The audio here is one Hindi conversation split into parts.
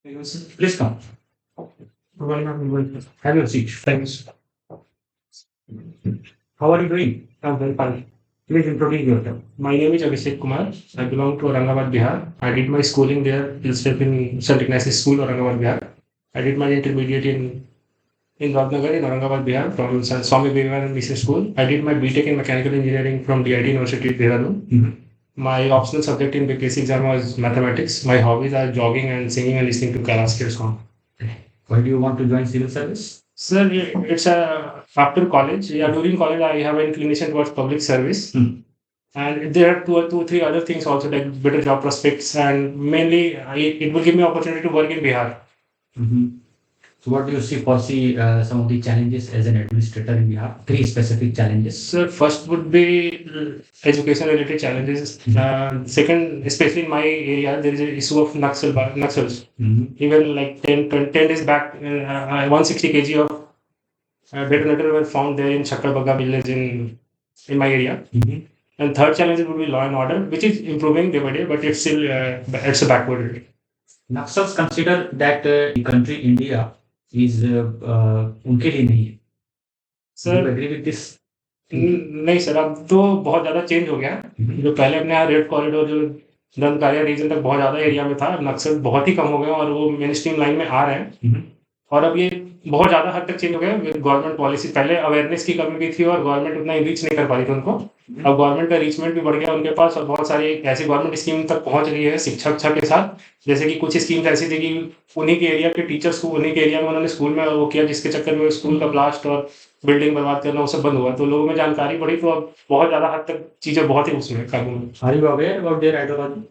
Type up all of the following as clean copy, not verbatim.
Yes, please come. Have your seat. Thanks. How are you doing? I'm very fine. Please introduce yourself. My name is Abhishek Kumar. I belong to Aurangabad, Bihar. I did my schooling there, itself in St. Ignatius School, Aurangabad, Bihar. I did my intermediate in Radnagar in Aurangabad, Bihar, from Swami Vivekananda Mission School. I did my BTech in Mechanical Engineering from DIT University, Dehradun. Mhm. My optional subject in BPSC exam was mathematics. My hobbies are jogging and singing and listening to Kailash song. Why do you want to join civil service? Sir, it's after college. Yeah, during college, I have an inclination towards public service. And there are two, three other things also, like better job prospects, and mainly it will give me opportunity to work in Bihar. Mhm. So what do you foresee some of the challenges as an administrator in Bihar? Three specific challenges. So first would be education related challenges. Second, especially in my area, there is an issue of Naxals. Mhm. Even like 10 days back, 160 kg of detonator were found there in Chakrabaga village in my area. Mhm. And third challenge would be law and order, which is improving day by day, but it's still it's a backward. Naxals consider that the country India is उनके लिए नहीं है. Do you sir agree with this? नहीं सर, अब तो बहुत ज़्यादा चेंज हो गया है। जो पहले अपने यहाँ रेड कॉरिडोर जो दंतकारिया रीजन तक बहुत ज़्यादा एरिया में था, अब नक्सल बहुत ही कम हो गए और वो मेन स्ट्रीम लाइन में आ रहे हैं। और अब ये बहुत ज़्यादा हद तक चेंज हो गया है गवर्नमेंट पॉलिसी। पहले अवेयरनेस की कमी भी थी और गवर्नमेंट उतना रीच नहीं कर पा रही थी उनको। अब गवर्नमेंट का रीचमेंट भी बढ़ गया उनके पास और बहुत सारी ऐसी गवर्नमेंट स्कीम तक पहुंच रही है शिक्षा के साथ। जैसे कि कुछ स्कीम्स ऐसी थी कि उन्हीं के एरिया के टीचर्स को उन्हीं के एरिया में उन्होंने स्कूल में वो किया, जिसके चक्कर में स्कूल का ब्लास्ट और बिल्डिंग बर्बाद करना वो सब बंद हुआ। तो लोगों में जानकारी बढ़ी, तो अब बहुत ज़्यादा हद तक चीज़ें बहुत ही उसमें काबू में। Are you aware about their ideology?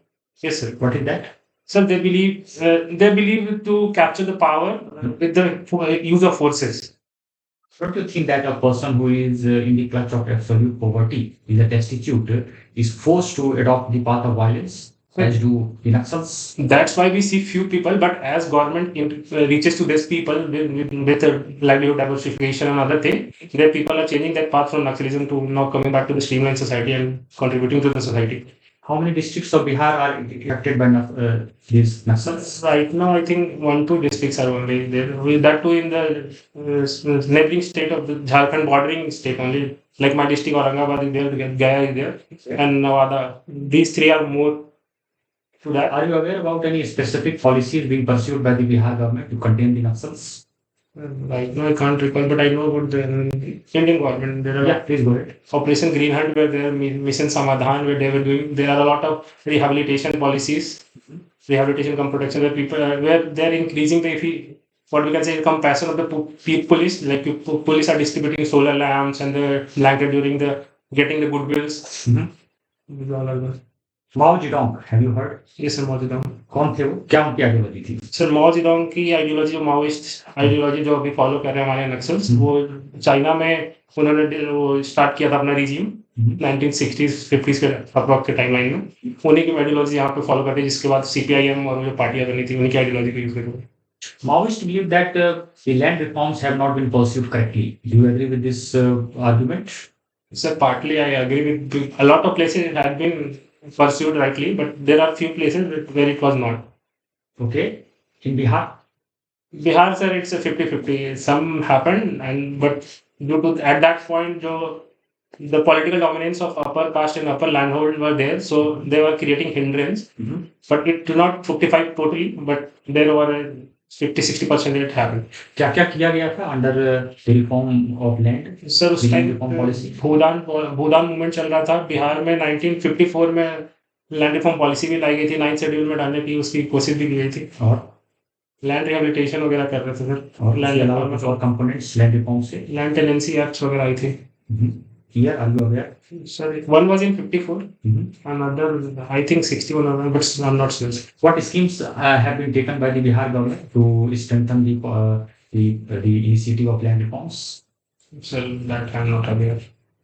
Yes, sir. What is that? Sir, they believe to capture the power with the use of forces. Don't you think that a person who is in the clutch of absolute poverty, is a destitute, is forced to adopt the path of violence, as do the Naxals? That's why we see few people, but as government reaches to these people with livelihood diversification and other thing, there people are changing that path from Naxalism to now coming back to the streamlined society and contributing to the society. How many districts of Bihar are affected by these Naxals? Right now, I think 1-2 districts are only there. That too in the neighboring state of the Jharkhand bordering state only. Like my district Aurangabad is there, Gaya is there, and Nawada. These three are more to that. Are you aware about any specific policies being pursued by the Bihar government to contain the Naxals? Right now, I can't recall, but I know about the Indian government. There are Yeah, please go ahead. Operation Green Hunt, where there Mission Samadhan, where they were doing. There are a lot of rehabilitation policies, rehabilitation cum protection, where people where they're increasing the what we can say compassion of the police. Like police are distributing solar lamps and the blanket during the getting the goodwills. These all are the- Mao Zedong, have you heard? Yes, sir, Mao Zedong. कौन थे वो? क्या उनकी आइडियोलॉजी थी? सर माओ जेडोंग की आइडियोलॉजी, जो माओइस्ट आइडियोलॉजी जो अभी फॉलो कर रहे हैं हमारे नक्सल्स, वो चाइना में उन्होंने वो स्टार्ट किया था अपना रिजीम 1960s 50s के अप्रॉक्स के टाइमलाइन में। उन्हीं की आइडियोलॉजी यहाँ पे फॉलो करती है, जिसके बाद सीपीआईएम और जो पार्टियां बनी थी उन्हीं की आइडियोलॉजी को यूज करते हैं। Maoists believe that the land reforms have not been pursued correctly. Do you agree with this argument? Sir, partly I agree with a lot of places it had been pursued rightly, but there are few places where it was not. Okay. In Bihar? Bihar, sir, it's a 50-50. Some happened, but due to at that point, the political dominance of upper caste and upper landhold were there, so they were creating hindrance. But it did not 55 totally, but there were 50-60% it happened. क्या क्या किया गया था under the reform of land? Sir उस टाइम reform policy? भूदान मूवमेंट चल रहा था बिहार में। 1954 में लैंड रिफॉर्म पॉलिसी भी लाई गई थी, 9th शेड्यूल में डालने की उसकी कोशिश भी की गई थी, और लैंड रिहेबिलिटेशन वगैरह कर रहे थे सर। और इसके अलावा कुछ और कंपोनेंट्स लैंड रिफॉर्म से? लैंड टेनेंसी एक्ट्स वगैरह आई थी। Here, are you aware? Sir, one was in 54, another I think 61, but I'm not sure. What schemes have been taken by the Bihar government to strengthen the initiative of land reforms? Sir, that I'm not aware.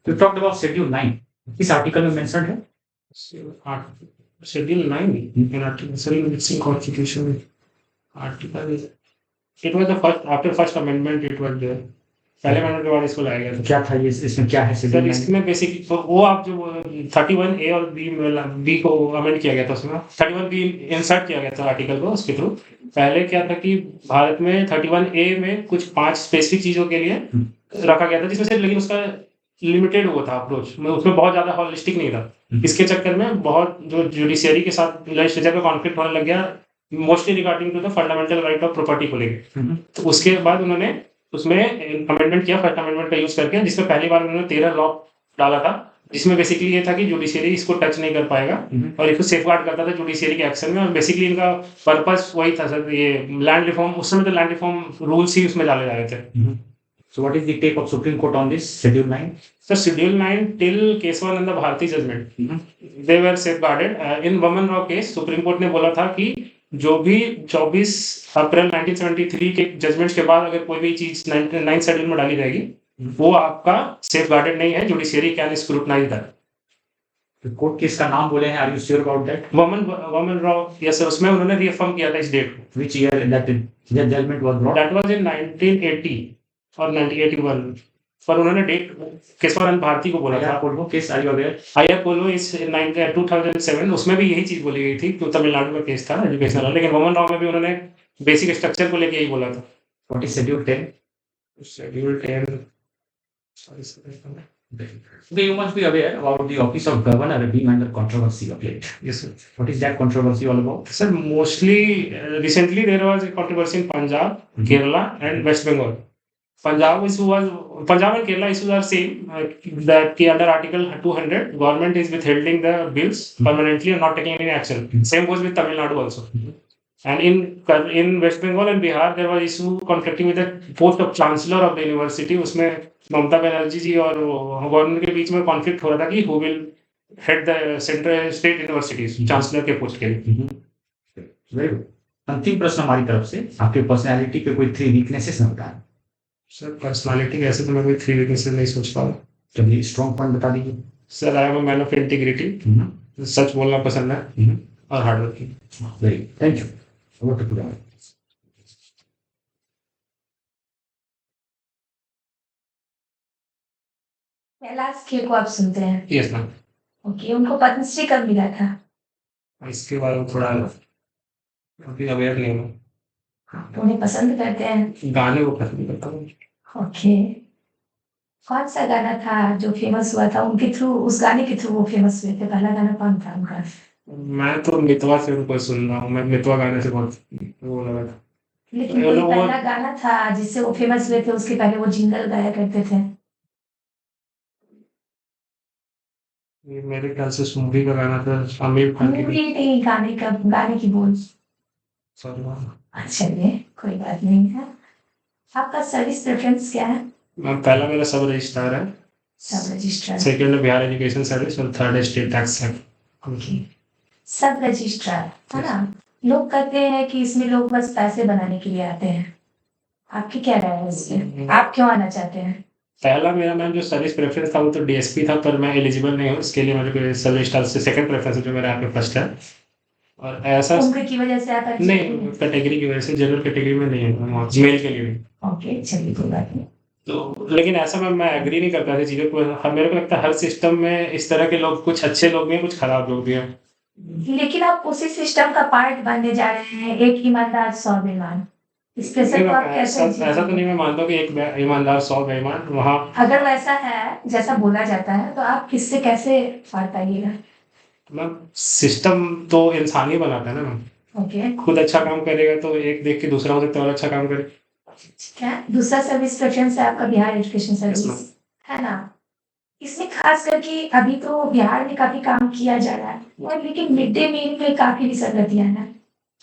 You talked about Schedule 9. किस आर्टिकल में मेंशन्ड है? Schedule 9 in article, sir, it's in constitution. Article is, it was the first, after first amendment it was there. पहले अमेंडमेंट के बाद इसको लाया गया था। क्या था ये, इसमें क्या है? सर इसमें बेसिकली तो वो आप जो 31A और बी को अमेंड किया गया था, उसमें 31B इंसर्ट किया गया था आर्टिकल को उसके थ्रू। पहले क्या था कि भारत में 31A में कुछ 5 स्पेसिफिक चीज़ों के लिए रखा गया था, जिसमें से लेकिन उसका लिमिटेड वो था अप्रोच, में उसमें बहुत ज़्यादा हॉलिस्टिक नहीं था। इसके चक्कर में बहुत जो जुडिशियरी के साथ लेजिस्लेचर का कॉन्फ्लिक्ट होने लग गया, mostly regarding to the fundamental right of property को लेके। तो उसके बाद उन्होंने उसमें अमेंडमेंट किया, फर्स्ट अमेंडमेंट का यूज़ करके, जिसमें पहली बार उन्होंने 13 लॉ डाला था, जिसमें बेसिकली ये था कि जुडिशियरी इसको टच नहीं कर पाएगा और इसको सेफगार्ड करता था जुडिशियरी के एक्शन में। और बेसिकली इनका पर्पस वही था सर, ये लैंड रिफॉर्म, उस समय तो लैंड रिफॉर्म रूल्स ही उसमें डाले जा रहे थे। So what is the take of Supreme Court on this Schedule 9? Sir schedule 9 till Kesavananda Bharati judgment they were safeguarded. In Waman Rao case supreme court ने बोला था कि जो भी 24 अप्रैल 1973 के जजमेंट्स के बाद अगर कोई भी चीज 9 शेड्यूल में डाली जाएगी, वो आपका सेफगार्डेड नहीं है, judiciary can scrutinise that. The court case का नाम बोले हैं, are you sure about that? वमन रॉ, यस सर, उसमें उन्होंने रीअफर्म किया था इस डेट को। Which year that judgment was brought? That was in 1980 और 1981, पर उन्होंने डेट केसवानंद भारती को बोला था। Ayar Polvo case, are you aware? आया पोलो इस 2007, उसमें भी यही चीज बोली गई थी, तो तमिलनाडु का केस था एजुकेशनल, लेकिन वमन रॉ में भी उन्होंने बेसिक स्ट्रक्चर को लेके यही बोला था। What is Schedule 10? Schedule 10, Okay, you must be aware about the office of governor being under controversy of late. Yes sir. What is that controversy all about? Sir mostly recently there was a controversy in Punjab, Kerala and West Bengal. Punjab and Kerala issues are same, that under Article 200 government is withholding the bills permanently and not taking any action. Same goes with Tamil Nadu also. And in West Bengal and Bihar there was issue conflicting with the post of chancellor of the university. उसमें ममता बनर्जी जी और गवर्नर के बीच में कॉन्फ्लिक्ट हो रहा था कि who will head the central state universities, chancellor के पोस्ट के लिए। Very good. अंतिम प्रश्न हमारी तरफ से, आपके पर्सनालिटी के कोई 3 वीकनेसेस न बताएं। सर पर्सनालिटी कैसे, तो मैं कोई 3 वीकनेसेस नहीं सोच पा रहा। चलिए स्ट्रॉन्ग पॉइंट बता दीजिए। Sir I am a man of integrity, सच बोलना पसंद है और hard working. Very good, thank you. Over to Pooja. Kailash Kher को आप सुनते हैं? Yes ma'am. ओके, उनको पद्मश्री कब मिला था? इसके बारे में थोड़ा अभी अवेयर नहीं हूँ। तो उन्हें पसंद करते हैं? गाने को पसंद करता हूँ। ओके, कौन सा गाना था जो फेमस हुआ था उनके थ्रू, उस गाने के थ्रू वो फेमस हुए थे? पहला गाना कौन था उनका? मैं तो मितवा से उनको सुन रहा हूँ, मैं मितवा गाने से बहुत वो लगा था। लेकिन कोई पहला गाना था जिससे वो फेमस हुए थे, उसके पहले वो जिंगल गाया करते थे। ये मेरे ख्याल से उस मूवी का गाना था, आमिर खान की। मूवी नहीं, गाने की बोल। Sorry ma'am. अच्छा, ये कोई बात नहीं है। आपका सर्विस प्रेफरेंस क्या है? मैम पहला मेरा सब रजिस्ट्रार है, सब registrar. Second Bihar education service और थर्ड स्टेट टैक्स है। ओके, सब रजिस्ट्रार है ना। लोग कहते हैं कि इसमें लोग बस पैसे बनाने के लिए आते हैं, आपकी क्या राय है इस पे? आप क्यों आना चाहते हैं? पहला मेरा मैम जो सर्विस प्रेफरेंस था वो तो डीएसपी था, पर मैं एलिजिबल नहीं हूँ इसके लिए। मेरे सब रजिस्ट्रार से सेकंड प्रेफरेंस है जो मेरा यहाँ पे फर्स्ट है। और ऐसा उम्र की वजह से आप नहीं, कैटेगरी की वजह से, जनरल कैटेगरी में नहीं है, मेल के लिए। ओके, चलिए कोई बात नहीं। तो लेकिन ऐसा मैं एग्री नहीं करता ऐसी चीज़ों को। मेरे को लगता है हर सिस्टम में इस तरह के लोग, कुछ अच्छे लोग भी हैं, कुछ खराब लोग भी हैं। लेकिन आप उसी सिस्टम का पार्ट बनने जा रहे हैं, एक ईमानदार 100 बेईमान। इस प्रेशर को आप कैसे? ऐसा तो नहीं मैं मानता हूँ कि एक ईमानदार 100 बेईमान वहाँ। अगर वैसा है जैसा बोला जाता है, तो आप किससे कैसे फाड़ पाइएगा? मैम सिस्टम तो इंसान ही बनाता है ना मैम। ओके, खुद अच्छा काम करेगा तो एक देख के दूसरा हो सकता है और अच्छा काम करे। ठीक है। दूसरा सर्विस प्रेफरेंस है आपका बिहार एजुकेशन सर्विस, है ना। इसमें खास करके अभी तो बिहार में काफी काम किया जा रहा है, और लेकिन मिड डे मील में काफी विसंगतियां हैं।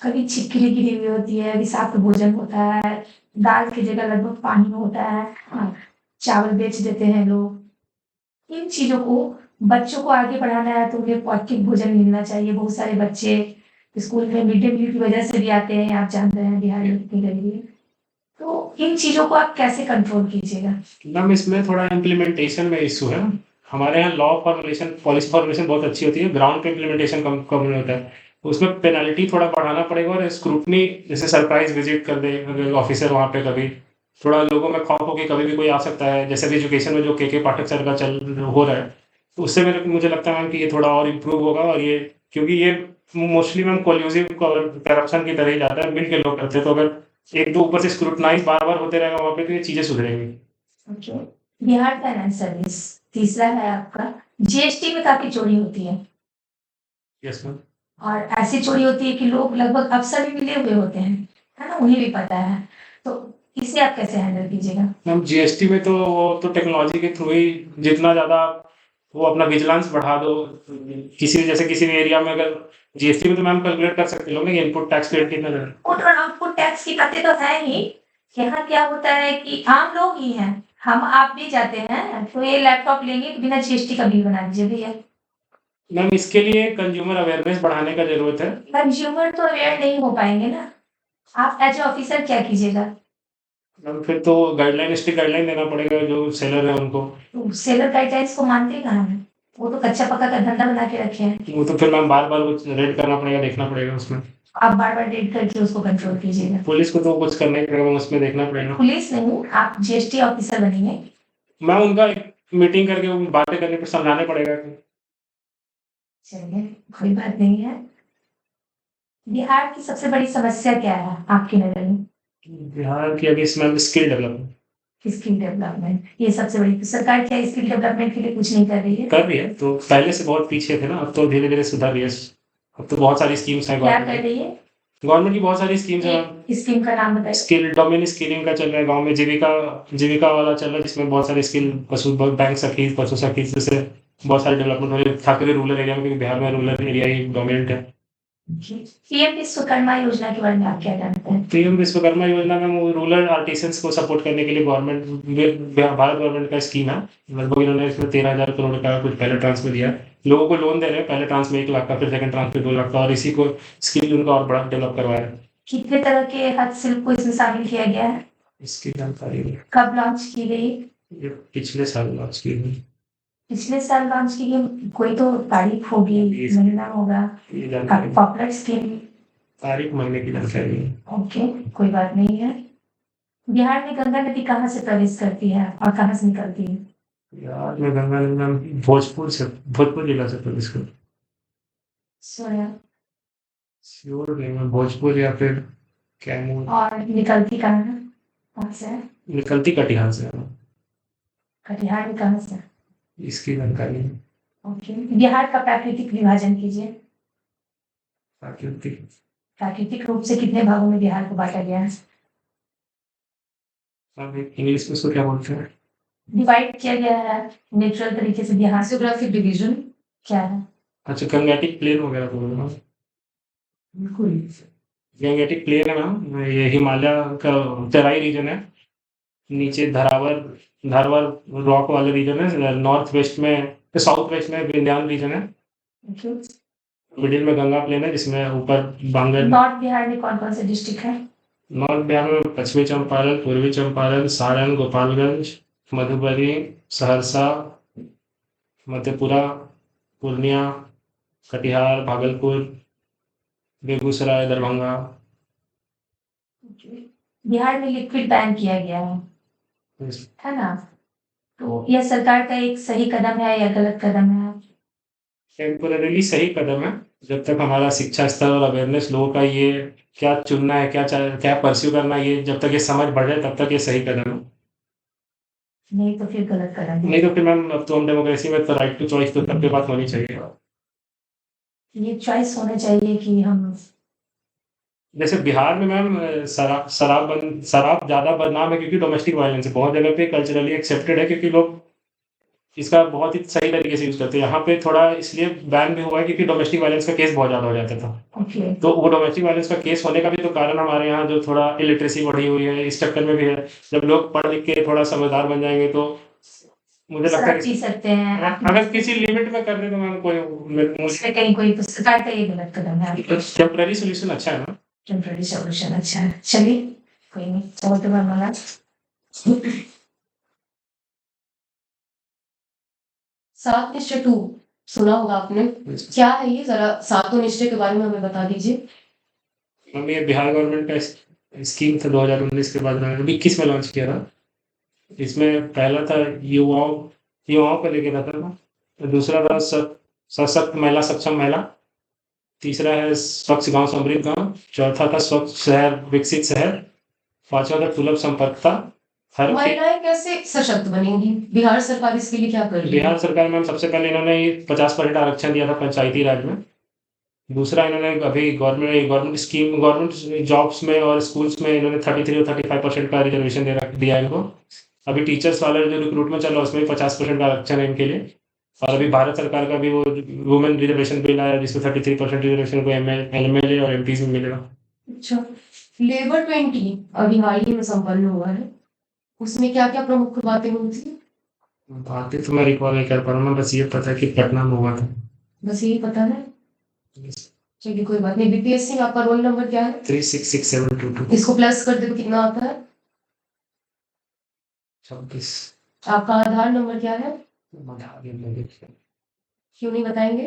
कभी छिपकली गिरी हुई होती है, विषाक्त भोजन होता है, दाल की जगह लगभग पानी होता है, हाँ, चावल बेच देते हैं लोग। इन चीजों को, बच्चों को आगे बढ़ाना है तो उन्हें पौष्टिक भोजन मिलना चाहिए। बहुत सारे बच्चे स्कूल में मिड डे मील की वजह से भी आते हैं, आप जानते हैं बिहार में कितनी गरीबी है। तो इन चीजों को आप कैसे कंट्रोल कीजिएगा? मैम इसमें थोड़ा इम्प्लीमेंटेशन में इशू है। हमारे यहाँ लॉ फॉर्मुलेशन, पॉलिसी फॉर्मुलेशन बहुत अच्छी होती है, ग्राउंड पे इम्प्लीमेंटेशन कम होता है। उसमें पेनल्टी थोड़ा बढ़ाना पड़ेगा, और स्क्रूटनी, जैसे सरप्राइज विजिट कर दे अगर ऑफिसर वहाँ पे, कभी थोड़ा लोगों में खौफ हो कि कभी भी कोई आ सकता है। जैसे भी एजुकेशन में जो के पाठक सर का चल हो रहा है, तो उससे मुझे लगता है मैम कि ये थोड़ा और इम्प्रूव होगा। और ये क्योंकि ये मोस्टली मैम कोल्यूसिव करप्शन की तरह ही जाता है, मिल के लोग करते हैं, तो अगर एक दो ऊपर से स्क्रूटनाइज बार बार होते रहेगा वहाँ पे तो ये चीजें सुधरेंगी। ओके। बिहार फाइनेंस सर्विस तीसरा है आपका। जीएसटी में काफी चोरी होती यस मैम। और ऐसी चोरी होती है कि लोग लगभग अफसर भी मिले हुए होते हैं, है ना, उन्हें भी पता है, तो इसे आप कैसे हैंडल कीजिएगा? मैम जीएसटी में तो वो तो टेक्नोलॉजी के थ्रू ही जितना ज़्यादा वो अपना विजिलेंस बढ़ा दो, किसी भी जैसे किसी भी एरिया में अगर जीएसटी में तो मैम कैलकुलेट कर सकते लोग ना कि इनपुट टैक्स रेट कितना है। इनपुट और आउटपुट टैक्स की बातें तो है ही। यहाँ क्या होता है कि आम लोग ही हैं, हम आप भी जाते हैं तो ये लैपटॉप लेंगे तो बिना जीएसटी का बिल बना दीजिए भैया। मैम इसके लिए कंज्यूमर अवेयरनेस बढ़ाने का जरूरत है। कंज्यूमर तो अवेयर नहीं हो पाएंगे ना, आप एज ऑफिसर क्या कीजिएगा? मैम फिर तो गाइडलाइन स्ट्रिक्ट गाइडलाइन देना पड़ेगा जो सेलर है उनको। तो सेलर गाइडलाइंस को मानते कहाँ हैं? वो तो कच्चा पक्का का धंधा बना के रखे हैं। वो तो फिर मैम बार बार रेड करना पड़ेगा, देखना पड़ेगा उसमें। आप बार बार रेड करके उसको कंट्रोल कीजिएगा। पुलिस को तो कुछ करना ही पड़ेगा मैम, उसमें देखना पड़ेगा। पुलिस नहीं, आप जीएसटी ऑफिसर बनेंगे। मैम उनका मीटिंग करके वो बातें करने पर समझाने पड़ेगा कि चलिए, कोई बात नहीं है। बिहार की सबसे बड़ी समस्या क्या है आपकी नजर में? बिहार की अभी ma'am skill development skill development, ये सबसे बड़ी, तो सरकार क्या स्किल डेवलपमेंट के लिए कुछ नहीं कर रही है? कर रही है, तो पहले से बहुत पीछे थे ना, अब तो धीरे धीरे सुधर रही है। अब तो बहुत सारी स्कीम्स हैं क्या कर रही है? गवर्नमेंट की बहुत सारी स्कीम्स हैं। एक स्कीम का नाम बताइए। स्किल डोमेन स्किलिंग का चल रहा है गांव में, जीविका वाला चल रहा है जिसमें बहुत सारी स्किल बैंक सखी पशु सखी जैसे बहुत सारे डेवलपमेंट हो रहे हैं, खासकर रूरल एरिया में, क्योंकि बिहार में रूरल एरिया ही डोमिनेंट है। पीएम विश्वकर्मा योजना के बारे में आप क्या जानते हैं? पीएम विश्वकर्मा योजना में वो रूरल आर्टिसंस को सपोर्ट करने के लिए भारत गवर्नमेंट का स्कीम है। लगभग इन्होंने इसमें 13,000 करोड़ का कुछ पहले ट्रांस में दिया है, लोगों को लोन दे रहे हैं, पहले ट्रांस में 1 लाख का, फिर सेकंड ट्रांस में 2 लाख का, और इसी को स्किल उनका और बड़ा डेवलप करवाया है। कितने तरह के हस्तशिल्प को इसमें शामिल किया गया है? इसकी जानकारी कब लॉन्च की गई? ये पिछले साल लॉन्च की गई। पिछले साल लॉन्च की गई, कोई तो तारीख होगी, महीना होगा। ये काफी जानकारी पॉपुलर स्कीम। तारीख महीने की जानकारी है। ओके, कोई बात नहीं है। बिहार में गंगा नदी कहाँ से प्रवेश करती है और कहाँ से निकलती है? बिहार में गंगा नदी भोजपुर जिला से प्रवेश कर सोया। श्योर नहीं मैं, भोजपुर या फिर कैमूर। और निकलती कहाँ है, कहाँ से है? निकलती कटिहार से है। कटिहार में कहाँ से? इसकी जानकारी है। ओके, बिहार का प्राकृतिक विभाजन कीजिए। प्राकृतिक प्राकृतिक रूप से कितने भागों में बिहार को बांटा गया है? इंग्लिश में इसको क्या बोलते हैं? डिवाइड किया गया है नेचुरल तरीके से बिहार। जियोग्राफिक डिवीजन क्या है? अच्छा, गंगेटिक प्लेन वगैरह बोल रहे हो? बिल्कुल। गंगेटिक प्लेन है मैम, ये हिमालय का तराई रीजन है। नीचे धारवाड़ रॉक वाले रीजन है, नॉर्थ वेस्ट में साउथ वेस्ट में विंध्याचल रीजन है, ओके। मिडिल में गंगा प्लेन है जिसमें ऊपर बांगल। नॉर्थ बिहार में कौन कौन से डिस्ट्रिक्ट है? नॉर्थ बिहार में पश्चिमी चंपारण, पूर्वी चंपारण, सारण, गोपालगंज, मधुबनी, सहरसा, मधेपुरा, पूर्णिया, कटिहार, भागलपुर, बेगूसराय, दरभंगा। बिहार में लिक्विड बैन किया गया है ना, तो यह सरकार का एक सही कदम है या गलत कदम है? टेम्पोररीली सही कदम है, जब तक हमारा शिक्षा स्तर और अवेयरनेस लोगों का ये क्या चुनना है, क्या परस्यू करना है, ये जब तक ये समझ बढ़ जाए तब तक ये सही कदम है। नहीं तो फिर गलत कदम है। नहीं तो फिर मैम अब तो हम डेमोक्रेसी में तो राइट टू चॉइस तो सबके पास होनी चाहिए। ये चॉइस होना चाहिए कि हम, जैसे बिहार में मैम शराब ज्यादा बदनाम है क्योंकि डोमेस्टिक वायलेंस है, बहुत जगह पे कल्चरली एक्सेप्टेड है क्योंकि लोग इसका बहुत ही सही तरीके से यूज करते हैं। यहाँ पे थोड़ा इसलिए बैन भी हुआ है क्योंकि डोमेस्टिक वायलेंस का केस बहुत ज्यादा हो जाता था। ओके, तो वो डोमेस्टिक वायलेंस का केस होने का भी तो कारण हमारे यहाँ जो थोड़ा इलिटरेसी बढ़ी हुई है इस चक्कर में भी है। जब लोग पढ़ लिख के थोड़ा समझदार बन जाएंगे तो मुझे लगता है शराब कि पी सकते हैं। अगर किसी लिमिट में कर दे तो मैम कोई इसमें कहीं कोई तो सरकार का ये गलत कदम है। टेम्पररी सोल्यूशन अच्छा है ना। टेम्पररी सॉल्यूशन अच्छा है, चलिए कोई नहीं, बहुत धन्यवाद। सात निश्चय 2 सुना होगा आपने, क्या है ये, जरा सातों निश्चय के बारे में हमें बता दीजिए। मैम ये बिहार गवर्नमेंट का स्कीम था, 2019 के बाद 2021 में लॉन्च किया था। इसमें पहला था युवाओं को लेके था, दूसरा था सशक्त महिला, सक्षम महिला, तीसरा है स्वच्छ गांव समृद्ध गांव, चौथा था स्वच्छ शहर विकसित शहर, पांचवा था सुलभ संपर्कता। हर महिलाएं कैसे सशक्त बनेंगी? बिहार सरकार इसके लिए क्या कर रही है? बिहार सरकार में सबसे पहले इन्होंने 50% आरक्षण दिया था पंचायती राज में। दूसरा इन्होंने अभी गवर्नमेंट जॉब्स में और स्कूल्स में इन्होंने 33 और 35% का रिजर्वेशन दिया इनको। अभी टीचर्स वाला जो रिक्रूटमेंट चल रहा है उसमें 50% का आरक्षण है इनके लिए। और अभी भारत सरकार का भी वो वुमेन रिजर्वेशन बिल आया जिसमें 33% रिजर्वेशन को एमएलए और एमपी में मिलेगा। अच्छा, लेबर 20 अभी हाल ही में संपन्न हुआ है, उसमें क्या क्या प्रमुख बातें हुई थी? बातें तो मैं रिकॉल नहीं कर पा रहा हूँ, बस ये पता है कि पटना में हुआ था। बस यही पता है, चलिए कोई बात नहीं। बीपीएससी में आपका रोल नंबर क्या है? 366722 इसको प्लस कर दे तो कितना आता है? 26। आपका आधार नंबर क्या है? क्यों नहीं बताएंगे?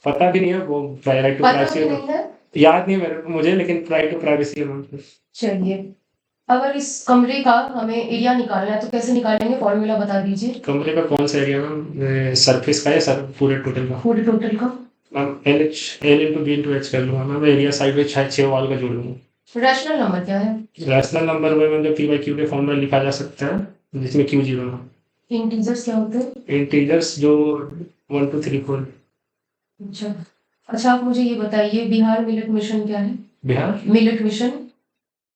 पता भी नहीं है वो, राइट टू पता भी प्राइवेसी नहीं है। याद नहीं है मुझे, लेकिन राइट टू प्राइवेसी है। चलिए, अगर इस कमरे का हमें एरिया निकालना है तो कैसे निकालेंगे? फॉर्मूला बता दीजिए। कमरे का कौन सा एरिया मैम? सरफेस का या सर पूरे टोटल का? पूरे टोटल का। Ma'am L into B into H कर लूँगा मैम, एरिया साइड में 6 वाल का जोड़ लूँगा। रैशनल नंबर क्या है? रैशनल नंबर में मतलब पी बाई क्यू के फॉर्म में लिखा जा सकता है जिसमें क्यू 0 ना। इंटीजर्स क्या होते हैं? इंटीजर्स जो 1 2 3 4। अच्छा अच्छा, आप मुझे ये बताइए, बिहार मिलेट मिशन क्या है? Bihar millet mission.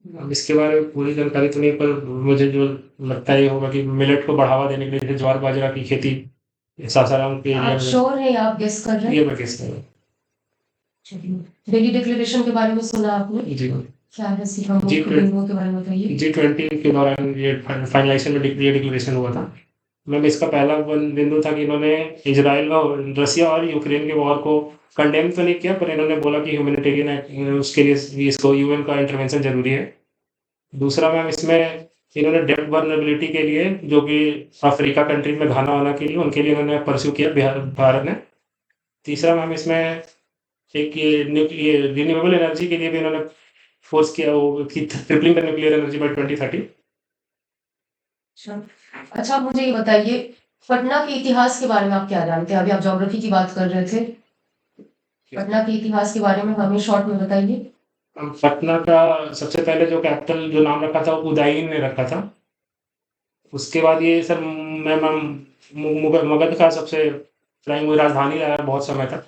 अब इसके बारे में पूरी जानकारी तो नहीं, पर मुझे जो लगता है ये होगा कि मिलेट को बढ़ावा देने के लिए जैसे ज्वार बाजरा की खेती सासाराम के एरिया आप में। श्योर है आप गेस कर रहे ये हैं? मैं किस तरह? चलिए, दिल्ली डिक्लेरेशन के बारे में सुना आपने? जी क्या है इसका मुख्य जी, बिंदुओं के बारे में बताइए। G20 के दौरान ये फाइनलाइजेशन में ये डिक्लेरेशन हुआ था। मैम इसका पहला बिंदु था कि इन्होंने इजराइल और रसिया और यूक्रेन के वॉर को कंडेम तो नहीं किया, पर इन्होंने बोला कि ह्यूमैनिटेरियन उसके लिए इसको यूएन का इंटरवेंशन जरूरी है। दूसरा मैम इसमें इन्होंने डेब्ट वर्नेबिलिटी के लिए, जो कि अफ्रीका कंट्री में घाना वाना के लिए, उनके लिए इन्होंने परस्यू किया भारत ने। तीसरा मैम इसमें एक ये रिन्यूएबल एनर्जी के लिए भी इन्होंने फोर्स किया वो कि tripling the nuclear energy by 2030। अच्छा, आप मुझे ये बताइए, पटना के इतिहास के बारे में आप क्या जानते हैं? अभी आप ज्योग्राफी की बात कर रहे थे, पटना के इतिहास के बारे में हमें शॉर्ट में बताइए। पटना का सबसे पहले जो कैपिटल जो नाम रखा था वो उदयन ने रखा था। उसके बाद ये सर मगध का सबसे प्राइम राजधानी रहा बहुत समय तक।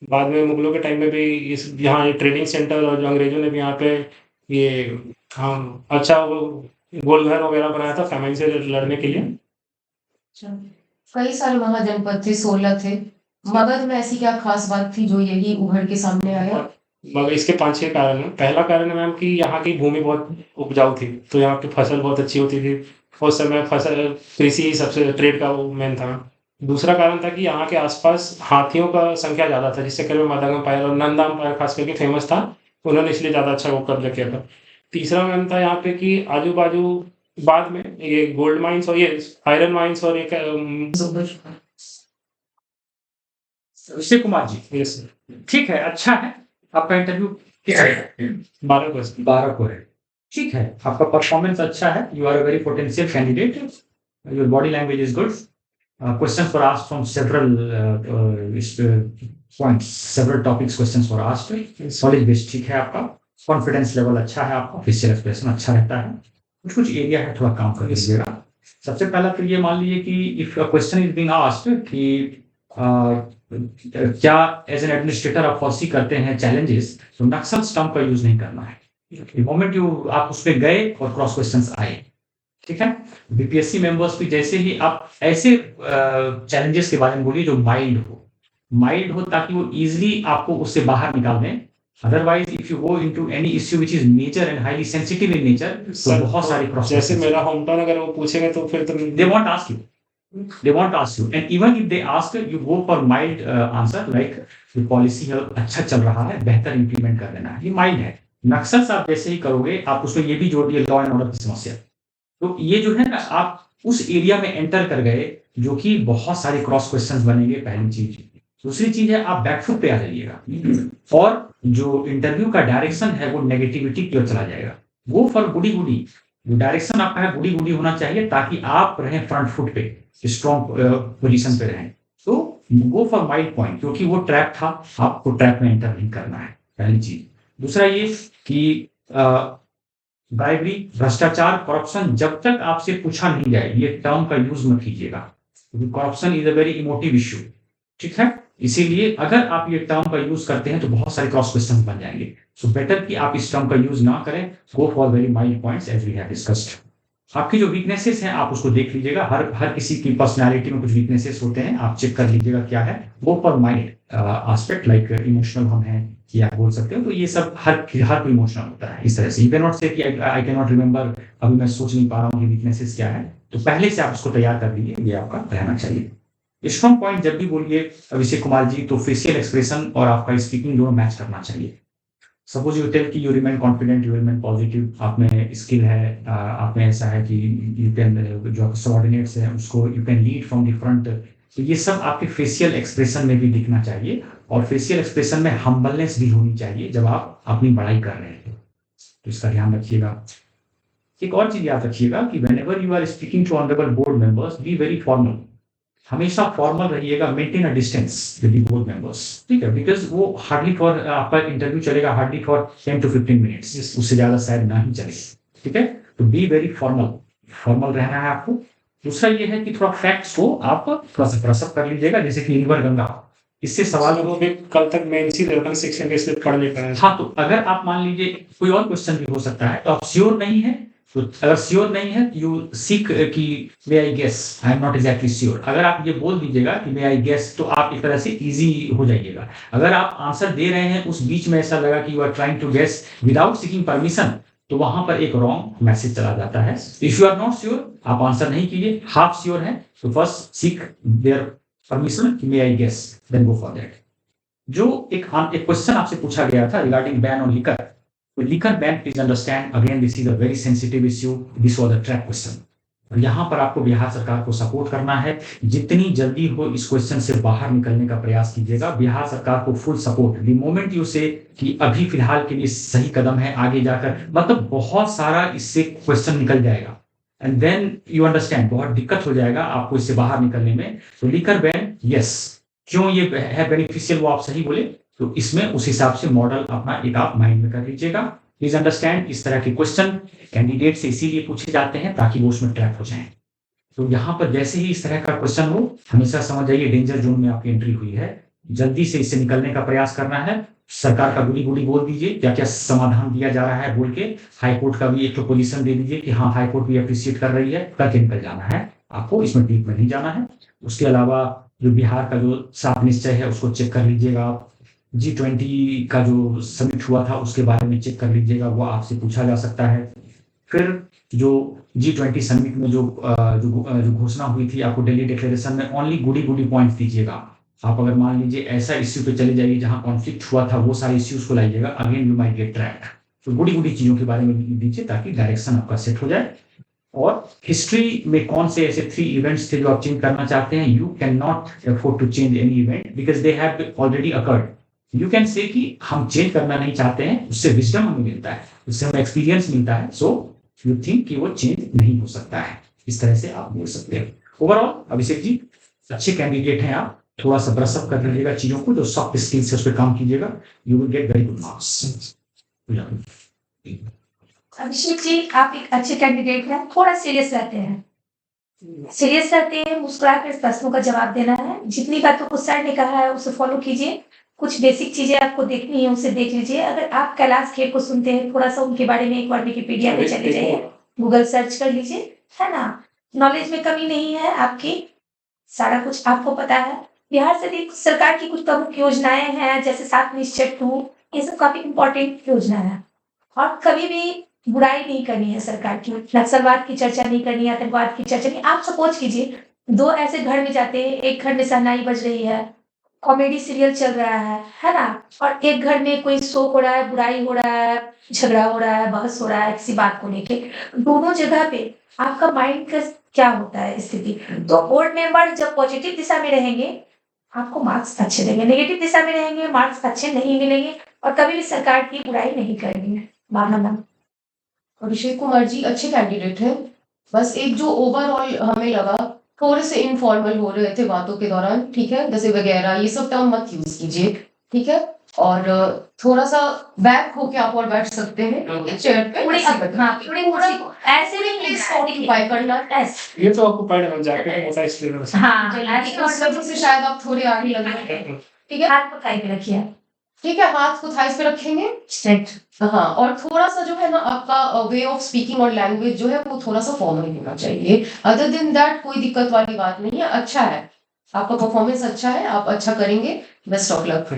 बाद में मुगलों के टाइम में भी इस यहाँ ट्रेडिंग सेंटर, और जो अंग्रेजों ने भी यहाँ पे ये हाँ अच्छा वो गोलघर वगैरह बनाया था फैमिली से लड़ने के लिए। कई सारे महाजनपद थे, 16 थे। मगध में ऐसी क्या खास बात थी जो यही उभर के सामने आया? मगर इसके 5-6 कारण हैं। पहला कारण है मैम कि यहाँ की भूमि बहुत उपजाऊ थी, तो यहाँ की फसल बहुत अच्छी होती थी। उस समय फसल कृषि सबसे ट्रेड का वो मेन था। दूसरा कारण था कि यहाँ के आसपास हाथियों का संख्या ज़्यादा था, जिससे कर माधव एम्पायर और नंदा एम्पायर खास करके फेमस था, उन्होंने इसलिए ज़्यादा अच्छा वो कब्जा किया था। तीसरा मैम था यहाँ पे कि आजू बाजू बाद में ये गोल्ड माइंस और ये आयरन माइंस और एक शिव कुमार जी, यस ठीक है, अच्छा है। आपका इंटरव्यू किस 12 क्वेश्चन 12 को है, ठीक है। आपका परफॉर्मेंस अच्छा है, you are a very potential candidate, your body language is good, questions were asked from several points, several topics questions were asked, solid base ठीक है आपका, कॉन्फिडेंस लेवल अच्छा है आपका, फेशियल एक्सप्रेशन अच्छा रहता है, कुछ एरिया है थोड़ा काम कर लीजिएगा। सबसे पहला तो ये मान लीजिए कि if a question is being asked कि क्या एज एन एडमिनिस्ट्रेटर आप फॉरसी करते हैं चैलेंजेस, तो नक्सल स्टम्प का यूज नहीं करना है। मोमेंट यू आप उस पर गए और क्रॉस क्वेश्चंस आए, ठीक है। बीपीएससी मेंबर्स भी जैसे ही आप ऐसे चैलेंजेस के बारे में बोलिए जो माइल्ड हो ताकि वो इजीली आपको उससे बाहर निकाल दें। Otherwise if you go into any issue which is major and highly sensitive in nature, तो बहुत सारी क्रॉस जैसे मेरा होम टाउन अगर वो पूछेंगे तो फिर तो they want ask you, they won't ask you, and even if they ask you go for mild answer like the policy है अच्छा चल रहा है, बेहतर इंप्लीमेंट कर देना है, ये माइल्ड है। नक्सल से आप जैसे ही करोगे आप उसमें ये भी जोड़ दिए लॉ एंड ऑर्डर की समस्या, तो ये जो है ना आप उस एरिया में एंटर कर गए जो कि बहुत सारे क्रॉस क्वेश्चंस बनेंगे, पहली चीज। दूसरी चीज है आप बैकफुट पे आ जाइएगा और जो इंटरव्यू का डायरेक्शन है वो नेगेटिविटी की ओर चला जाएगा। वो फॉर गुडी जो डायरेक्शन आपका है गुडी होना चाहिए ताकि आप रहें फ्रंट फुट पे, स्ट्रॉन्ग पोजीशन पे रहें। तो गो फॉर माइल्ड पॉइंट, क्योंकि वो ट्रैप था, आपको ट्रैप में एंटर नहीं करना है, पहली चीज। दूसरा ये कि ब्राइबरी, भ्रष्टाचार, करप्शन जब तक आपसे पूछा नहीं जाए ये टर्म का यूज मत कीजिएगा, क्योंकि corruption is a very emotive issue, ठीक है। इसीलिए अगर आप ये टर्म का यूज करते हैं तो बहुत सारे क्रॉस क्वेश्चन बन जाएंगे। सो बेटर कि आप इस टर्म का यूज ना करें, go for very mild points as we have discussed. आपकी जो वीकनेसेस हैं आप उसको देख लीजिएगा, हर किसी की पर्सनालिटी में कुछ वीकनेसेस होते हैं, आप चेक कर लीजिएगा क्या है। Go for mind aspect, like emotional हम हैं या बोल सकते हो, तो ये सब हर कोई इमोशनल होता है इस तरह से। यू कैन नॉट से कि आई कैन नॉट रिमेंबर, अभी मैं सोच नहीं पा रहा हूँ कि वीकनेसेस क्या है, तो पहले से आप उसको तैयार कर लीजिए, ये आपका रहना चाहिए। स्ट्रॉन्ग पॉइंट जब भी बोलिए अभिषेक कुमार जी, तो फेशियल एक्सप्रेशन और आपका स्पीकिंग दोनों मैच करना चाहिए। सपोज यू टेल कि you remain confident, you remain positive, आप में स्किल है, आप में ऐसा है कि यू कैन, जो सबऑर्डिनेट्स है उसको you can lead from the front, तो ये सब आपके फेशियल एक्सप्रेशन में भी दिखना चाहिए। और फेशियल एक्सप्रेशन में हम्बलनेस भी होनी चाहिए जब आप अपनी बड़ाई कर रहे हैं, तो इसका ध्यान रखिएगा। एक और चीज याद रखिएगा कि whenever you are speaking to honourable board members, be very formal, हमेशा फॉर्मल रहिएगा, maintain a distance with the board members, ठीक है, बिकॉज वो हार्डली फॉर आपका इंटरव्यू चलेगा हार्डली फॉर 10 to 15 मिनट्स, उससे ज्यादा शायद ना ही चले, ठीक है। तो बी वेरी फॉर्मल रहना है आपको। दूसरा ये है कि थोड़ा फैक्ट्स को आप थोड़ा सा ब्रश अप कर लीजिएगा, जैसे कि रिवर गंगा, इससे सवाल वो भी कल तक मैं इसी दर्पण शिक्षण के स्लिप पढ़ लेता है। हाँ, तो अगर आप मान लीजिए कोई और क्वेश्चन भी हो सकता है, तो आप श्योर नहीं है, तो अगर श्योर नहीं है यू सीक कि may I guess, I am not exactly sure, अगर आप ये बोल दीजिएगा कि मे आई गेस, तो आप एक तरह से इजी हो जाइएगा। अगर आप आंसर दे रहे हैं उस बीच में ऐसा लगा कि you are trying to guess without seeking permission, तो वहां पर एक रॉन्ग मैसेज चला जाता है। If you are not sure, आप आंसर नहीं कीजिए, हाफ श्योर है तो first seek their permission, may I guess, then go for that. जो एक क्वेश्चन आपसे पूछा गया था regarding ban on liquor, liquor ban, please understand again this is a very sensitive issue, this was a trap question. और यहाँ पर आपको बिहार सरकार को सपोर्ट करना है, जितनी जल्दी हो इस क्वेश्चन से बाहर निकलने का प्रयास कीजिएगा। बिहार सरकार को full support, the moment you से कि अभी फिलहाल के लिए सही कदम है, आगे जाकर मतलब बहुत सारा इससे क्वेश्चन निकल जाएगा, एंड देन यू अंडरस्टैंड बहुत दिक्कत हो जाएगा आपको इससे बाहर निकलने में। तो लिकर बैन, यस, क्यों ये है बेनिफिशियल वो आप सही बोले, तो इसमें उस हिसाब से मॉडल अपना एक आप माइंड में कर लीजिएगा। प्लीज अंडरस्टैंड इस तरह के क्वेश्चन कैंडिडेट से इसीलिए पूछे जाते हैं ताकि वो उसमें ट्रैप हो जाएं। तो यहाँ पर जैसे ही इस तरह का क्वेश्चन हो, हमेशा समझ जाइए डेंजर जोन में आपकी एंट्री हुई है, जल्दी से इससे निकलने का प्रयास करना है। सरकार का गुली गुली बोल दीजिए, क्या क्या समाधान दिया जा रहा है बोल के, हाईकोर्ट का भी एक पोजीशन दे दीजिए कि हाँ हाईकोर्ट भी अप्रिशिएट कर रही है, करके निकल जाना है आपको, इसमें डीप में नहीं जाना है। उसके अलावा जो बिहार का जो साफ निश्चय है उसको चेक कर लीजिएगा आप, G20 का जो समिट हुआ था उसके बारे में चेक कर लीजिएगा, वो आपसे पूछा जा सकता है। फिर जो G20 समिट में जो घोषणा हुई थी आपको दिल्ली डिक्लेरेशन में, ओनली गुडी पॉइंट्स दीजिएगा। आप अगर मान लीजिए ऐसा इश्यू पे चले जाइए जहां कॉन्फ्लिक्ट हुआ था, वो सारे इश्यूज को लाइएगा, again you might get trapped. तो गुडी चीजों के बारे में दीजिए ताकि डायरेक्शन आपका सेट हो जाए। और हिस्ट्री में कौन से ऐसे 3 इवेंट्स थे जो आप चेंज करना चाहते हैं, you can not afford to change any event because they have already occurred. You can say कि हम चेंज करना नहीं चाहते हैं, उससे विजडम हमें मिलता है, उससे हमें एक्सपीरियंस मिलता है, सो यू थिंक कि वो चेंज नहीं हो सकता है, इस तरह से आप बोल सकते हैं। ओवरऑल अभिषेक जी अच्छे कैंडिडेट हैं आप, थोड़ा सा ब्रशअप कर लीजिएगा चीजों को, जो सॉफ्ट स्किल्स है उस पर काम कीजिएगा, you will get very good marks. Abhishek ji आप एक अच्छे कैंडिडेट हैं, थोड़ा सीरियस रहते हैं, मुस्कुरा कर प्रश्नों का जवाब देना है, जितनी बातों को सर ने कहा है उसे फॉलो कीजिए, कुछ बेसिक चीजें आपको देखनी है उसे देख लीजिए। अगर आप कैलाश खेर को सुनते हैं, थोड़ा सा उनके बारे में एक बार विकिपीडिया पे चले जाइए, गूगल सर्च कर लीजिए, है ना। नॉलेज में कमी नहीं है आपकी, सारा कुछ आपको पता है। बिहार सरकार की कुछ प्रमुख योजनाएं हैं जैसे 7 निश्चय 2, ये सब काफी इंपॉर्टेंट योजना है। और कभी भी बुराई नहीं करनी है सरकार की, नक्सलवाद की चर्चा नहीं करनी है, आतंकवाद की चर्चा नहीं। आप सपोज कीजिए 2 ऐसे घर में जाते हैं, एक घर में शहनाई बज रही है, कॉमेडी सीरियल चल रहा है ना, और एक घर में कोई शो हो रहा है, बुराई हो रहा है, झगड़ा हो रहा है, बहस हो रहा है किसी बात को लेके। दोनों जगह पे आपका माइंड का क्या होता है स्थिति। तो बोर्ड मेंबर जब पॉजिटिव दिशा में रहेंगे आपको मार्क्स अच्छे देंगे, नेगेटिव दिशा में रहेंगे मार्क्स अच्छे नहीं मिलेंगे, और कभी भी सरकार की बुराई नहीं करेंगे। मानना अभिषेक कुमार जी अच्छे कैंडिडेट हैं, बस एक जो ओवरऑल हमें लगा थोड़े से इनफॉर्मल हो रहे थे बातों के दौरान, ठीक है, जैसे वगैरह ये सब टर्म मत यूज कीजिए, ठीक है, और थोड़ा सा बैक होके आप और बैठ सकते हैं चेयर पे, पूरे ऐसे बैठे। हाँ पूरे पूरा ऐसे नहीं प्लेस नहीं ऑक्यूपाई करना, ऐसे ये तो आपको पढ़ जाके मोटा इसलिए हाँ चलिए, ऐसे उस वजह से शायद आप थोड़े आगे लग रहे हैं, ठीक है, हाथ पकाई पे रखिए ठीक है, हाथ को थाइस पे रखेंगे, स्ट्रेट हाँ, और थोड़ा सा जो है ना आपका वे ऑफ स्पीकिंग और लैंग्वेज जो है वो थोड़ा सा फॉर्मल होना चाहिए। अदर देन दैट कोई दिक्कत वाली बात नहीं है, अच्छा है, आपका परफॉर्मेंस अच्छा है, आप अच्छा करेंगे, best of luck.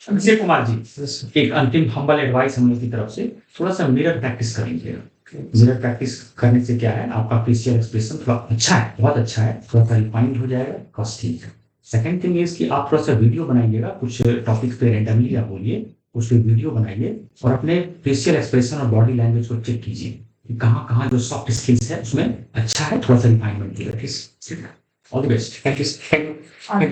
Abhishek Kumar ji, एक अंतिम हम्बल एडवाइस हम लोग की तरफ से, थोड़ा सा मिरर प्रैक्टिस कर लीजिएगा। मिरर प्रैक्टिस करने से क्या है, आपका फेशियल एक्सप्रेशन थोड़ा अच्छा है, बहुत अच्छा है, थोड़ा सा रिफाइंड हो जाएगा, बस ठीक है। सेकंड थिंग इज कि आप थोड़ा सा वीडियो बनाइएगा, कुछ टॉपिक्स पे रैंडमली आप बोलिए, उस पे वीडियो बनाइए और अपने फेशियल एक्सप्रेशन और बॉडी लैंग्वेज को चेक कीजिए कि कहाँ कहाँ जो सॉफ्ट स्किल्स है उसमें अच्छा है, थोड़ा सा रिफाइनमेंट कीजिए। All the best. Thank you. और